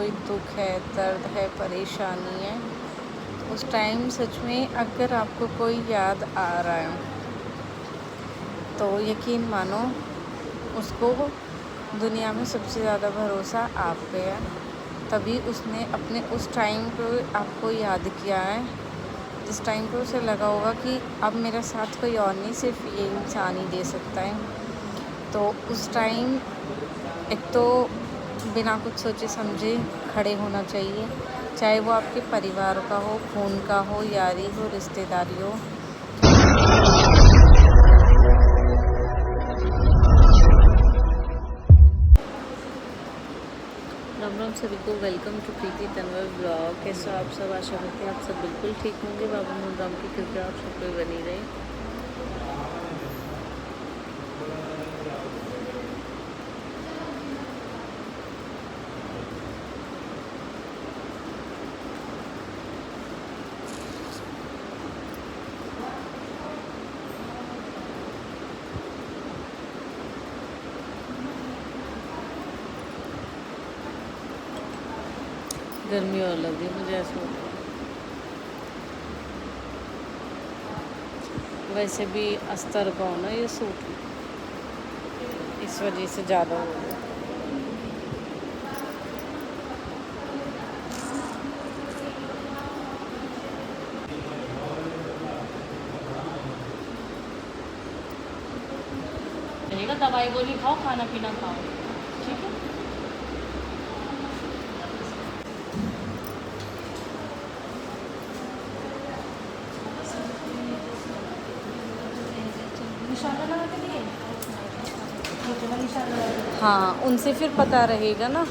कोई दुख है, दर्द है, परेशानी है, उस टाइम सच में अगर आपको कोई याद आ रहा है तो यकीन मानो उसको दुनिया में सबसे ज़्यादा भरोसा आप पे है। तभी उसने अपने उस टाइम पे आपको याद किया है, जिस टाइम पे उसे लगा होगा कि अब मेरा साथ कोई और नहीं, सिर्फ ये इंसान ही दे सकता है। तो उस टाइम एक तो बिना कुछ सोचे समझे खड़े होना चाहिए, चाहे वो आपके परिवार का हो, खून का हो, यारी हो, रिश्तेदारी हो। राम राम सभी को, welcome to Preeti Tanwar blog. कैसे आप सब? आशा करते हैं आप सब बिल्कुल ठीक होंगे। बाबा मोहन राम की कृपा आप सब पे बनी रहे। गर्मी और लग रही मुझे, ऐसा होता है। वैसे भी अस्तर का हो ना ये सूट, इस वजह से ज़्यादा हो गया। दवाई गोली खाओ, खाना पीना खाओ, ठीक है। हाँ, उनसे फिर पता रहेगा ना।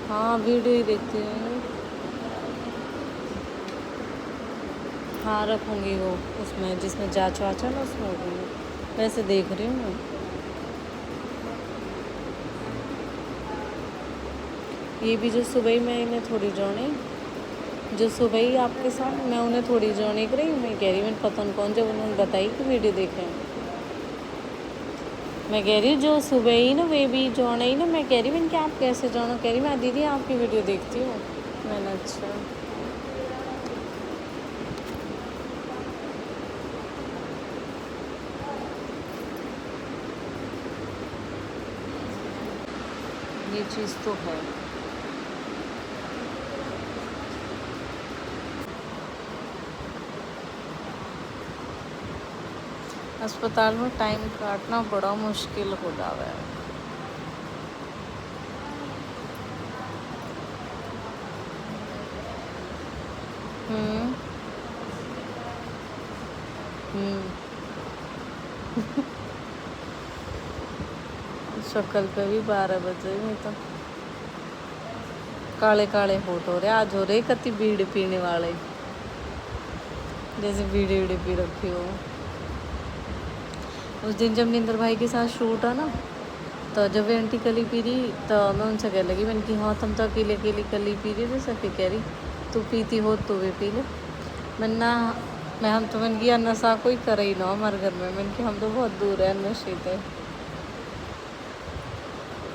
हाँ, वीडियो ही देखते हैं। हाँ, रखूँगी वो उसमें जिसमें जाँच वाँच है ना, उसमें रखूँगी। वैसे देख रही हूँ मैं। ये भी जो सुबह ही मैं इन्हें थोड़ी जोड़ी, जो सुबह ही आपके साथ मैं उन्हें थोड़ी जोड़ने करी, मैं कह रही, मैंने पता नहीं कौन, जब उन्होंने बताई कि वीडियो देखें, मैं कह रही हूँ जो सुबह ही ना वे भी जोड़े ही ना, मैं कह रही मैंने कि आप कैसे जोड़ो, कह रही मैं दीदी आपकी वीडियो देखती हूँ। मैंने अच्छा। ये चीज़ तो है। अस्पताल में टाइम काटना बड़ा मुश्किल हो जाता है। शक्ल पे भी 12 बजे नहीं तो काले काले होठ हो रहे, आज हो रहे कति बीड़ी पीने वाले, जैसे बीड़ी बीड़ी पी रखी हो। उस दिन जब निंदर भाई के साथ शूट है ना, तो जब वे आंटी कली पी रही तो मैं उनसे कह लगी, मैंने कि हाँ तुम तो अकेले अकेले कली पी रही थी। सखी कह रही तू पीती हो तो भी पी ले। मैं हम तो मैंने किया नशा कोई करे ही ना हमारे घर में, मैंने कि हम तो बहुत दूर है नशे थे।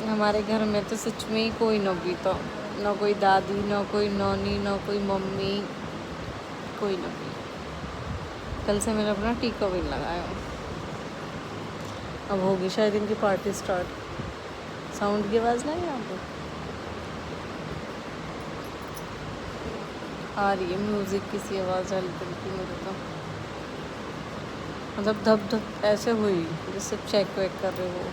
हमारे घर में तो सच में ही कोई ना पीता, ना कोई दादी, ना कोई नौनी, ना कोई मम्मी, कोई ना पी। कल से मैंने अपना टीका भी लगाया। अब होगी शायद इनकी पार्टी स्टार्ट। साउंड की आवाज़ नहीं आपको आ रही है? म्यूज़िक की सी आवाज़ हल्की हल्की मेरे तो, मतलब धप धप ऐसे हुई जैसे चेक वेक कर रहे हो।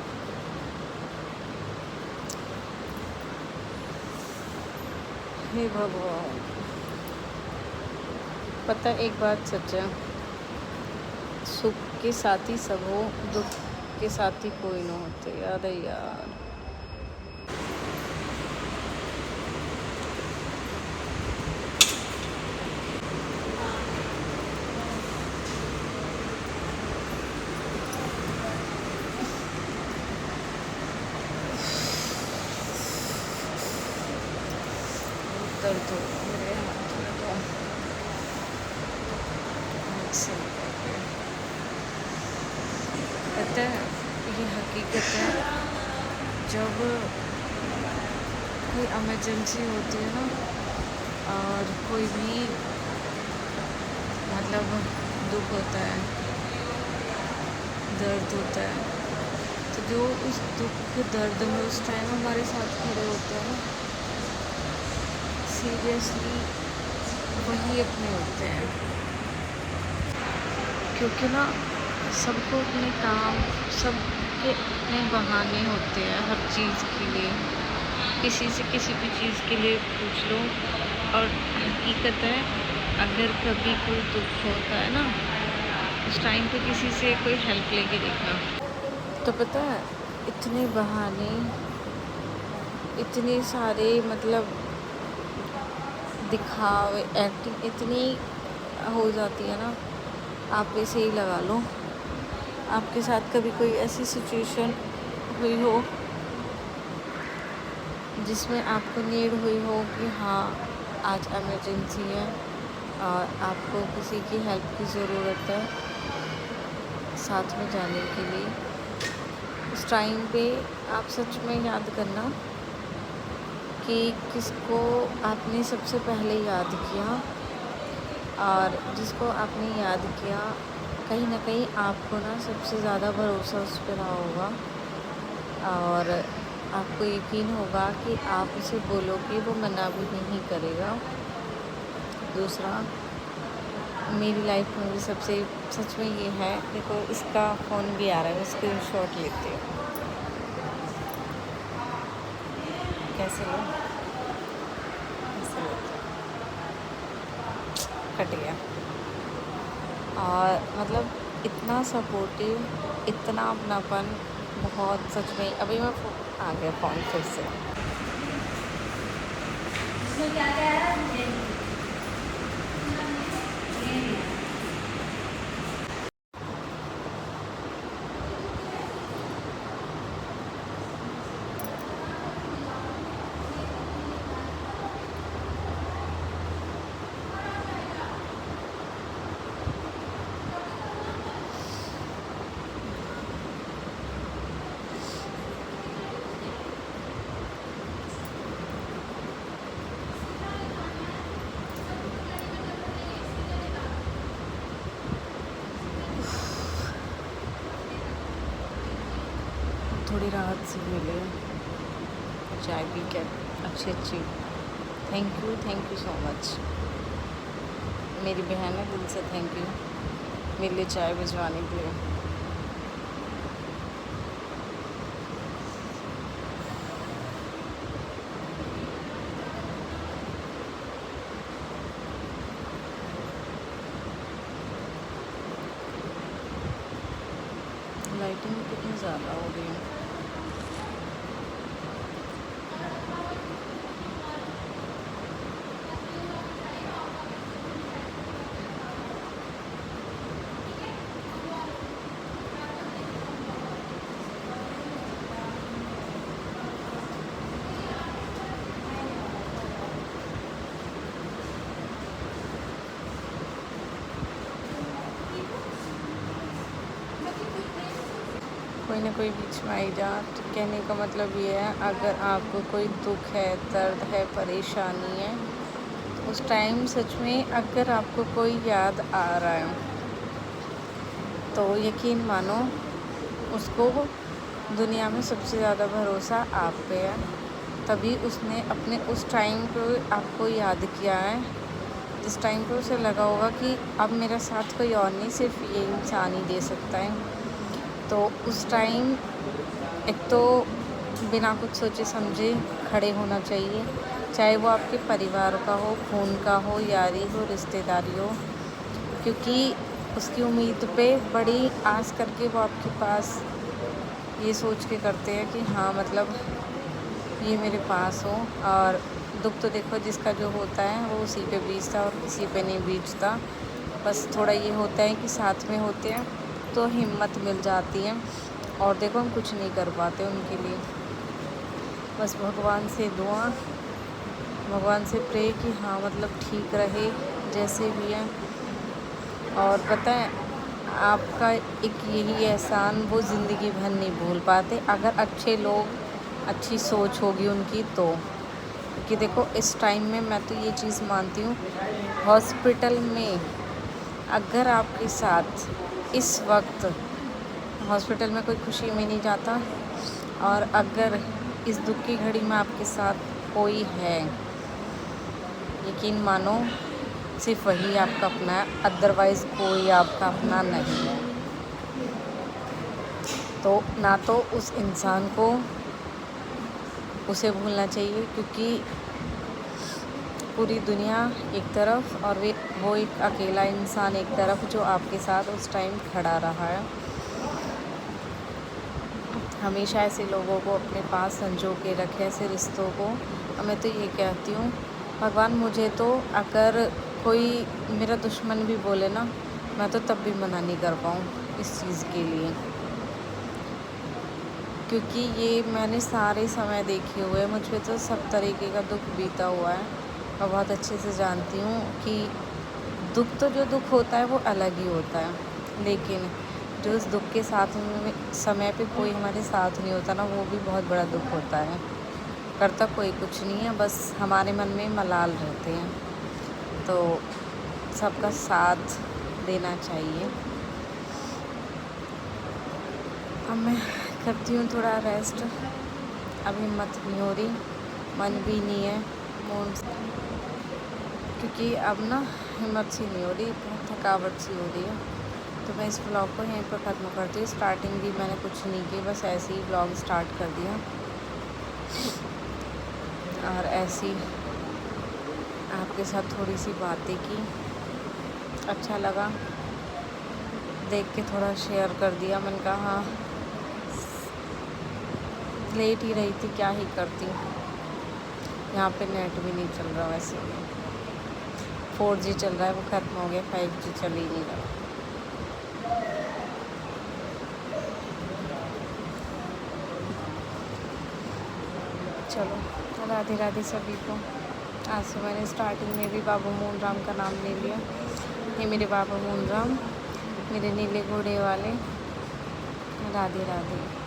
हे भगवान, पता एक बात सच है, सुख के साथी सब हो, दुख के साथी कोई ना होते। याद है यार। दर्द हो मेरे हाथ में तो पता है ये हकीकत है, जब कोई इमरजेंसी होती है ना और कोई भी मतलब दुख होता है, दर्द होता है, तो जो उस दुख दर्द में उस टाइम हमारे साथ खड़े होते हैं ना, सीरियसली वही अपने होते हैं। क्योंकि ना सबको अपने काम, सबके अपने बहाने होते हैं हर चीज़ के लिए। किसी से किसी भी चीज़ के लिए पूछ लो, और हकीकत है अगर कभी कोई दुख होता है ना, उस टाइम पे किसी से कोई हेल्प लेके देखना, तो पता है इतने बहाने, इतने सारे मतलब दिखावे, एक्टिंग इतनी हो जाती है ना। आप ऐसे ही लगा लो, आपके साथ कभी कोई ऐसी सिचुएशन हुई हो जिसमें आपको नीड हुई हो कि हाँ आज इमरजेंसी है और आपको किसी की हेल्प की ज़रूरत है साथ में जाने के लिए, उस टाइम पे आप सच में याद करना कि किसको आपने सबसे पहले याद किया, और जिसको आपने याद किया कहीं ना कहीं आपको ना सबसे ज़्यादा भरोसा उस पर रहा होगा, और आपको यकीन होगा कि आप उसे बोलोगे वो मना भी नहीं करेगा। दूसरा, मेरी लाइफ में भी सबसे सच में ये है, देखो इसका फ़ोन भी आ रहा है, मैं स्क्रीनशॉट लेती हूँ। कैसे लो, कैसे लो, कट गया। और मतलब इतना सपोर्टिव, इतना अपनापन, बहुत सच में। अभी मैं आ गया फ़ोन फिर से। थोड़ी राहत सी मिले चाय पी के, अच्छी। थैंक यू सो मच मेरी बहन है, दिल से थैंक यू मेरे लिए चाय भिजवाने के लिए। लाइटिंग कितनी ज़्यादा हो रही है। कोई ना कोई बीच में आई जा। तो कहने का मतलब ये है, अगर आपको कोई दुख है, दर्द है, परेशानी है, तो उस टाइम सच में अगर आपको कोई याद आ रहा है तो यकीन मानो उसको दुनिया में सबसे ज़्यादा भरोसा आप पे है। तभी उसने अपने उस टाइम पे आपको याद किया है, जिस टाइम पे उसे लगा होगा कि अब मेरा साथ कोई और नहीं, सिर्फ ये इंसान ही दे सकता है। तो उस टाइम एक तो बिना कुछ सोचे समझे खड़े होना चाहिए, चाहे वो आपके परिवार का हो, खून का हो, यारी हो, रिश्तेदारी हो, क्योंकि उसकी उम्मीद पे बड़ी आस करके वो आपके पास ये सोच के करते हैं कि हाँ मतलब ये मेरे पास हो। और दुख तो देखो जिसका जो होता है वो उसी पे बीतता और किसी पे नहीं बीतता। बस थोड़ा ये होता है कि साथ में होते हैं तो हिम्मत मिल जाती है, और देखो हम कुछ नहीं कर पाते उनके लिए। बस भगवान से दुआ, भगवान से प्रे कि हाँ मतलब ठीक रहे जैसे भी है। और पता है आपका एक यही एहसान वो ज़िंदगी भर नहीं भूल पाते, अगर अच्छे लोग, अच्छी सोच होगी उनकी तो। क्योंकि देखो इस टाइम में मैं तो ये चीज़ मानती हूँ, हॉस्पिटल में अगर आपके साथ इस वक्त हॉस्पिटल में कोई खुशी में नहीं जाता, और अगर इस दुख की घड़ी में आपके साथ कोई है, यकीन मानो सिर्फ वही आपका अपना है, अदरवाइज़ कोई आपका अपना नहीं है। तो ना तो उस इंसान को उसे भूलना चाहिए, क्योंकि पूरी दुनिया एक तरफ और वो एक अकेला इंसान एक तरफ जो आपके साथ उस टाइम खड़ा रहा है। हमेशा ऐसे लोगों को अपने पास संजो के रखे, ऐसे रिश्तों को। और मैं तो ये कहती हूँ, भगवान मुझे तो अगर कोई मेरा दुश्मन भी बोले ना, मैं तो तब भी मना नहीं कर पाऊँ इस चीज़ के लिए, क्योंकि ये मैंने सारे समय देखे हुए हैं, मुझ पे तो सब तरीके का दुख बीता हुआ है। और बहुत अच्छे से जानती हूँ कि दुख तो जो दुख होता है वो अलग ही होता है, लेकिन जो उस दुख के साथ में समय पे कोई हमारे साथ नहीं होता ना, वो भी बहुत बड़ा दुख होता है। करता कोई कुछ नहीं है, बस हमारे मन में मलाल रहते हैं। तो सबका साथ देना चाहिए। अब मैं करती हूँ थोड़ा रेस्ट, अब हिम्मत नहीं हो रही, मन भी नहीं है मूड, क्योंकि अब ना हिम्मत सी नहीं हो रही, बहुत थकावट सी हो रही है। तो मैं इस ब्लॉग को यहीं पर ख़त्म करती हूँ। स्टार्टिंग भी मैंने कुछ नहीं की, बस ऐसे ही ब्लॉग स्टार्ट कर दिया और ऐसी आपके साथ थोड़ी सी बातें की, अच्छा लगा देख के, थोड़ा शेयर कर दिया। मैंने कहा हाँ, लेट ही रही थी, क्या ही करती। यहाँ पे नेट भी नहीं चल रहा, वैसे 4G चल रहा है, वो ख़त्म हो गया, 5G चल ही नहीं रहा। चलो, राधे राधे सभी को। आज से मैंने स्टार्टिंग में भी बाबू मोहन राम का नाम ले लिया। ये मेरे बाबू मोहन राम, मेरे नीले घोड़े वाले। राधे राधे।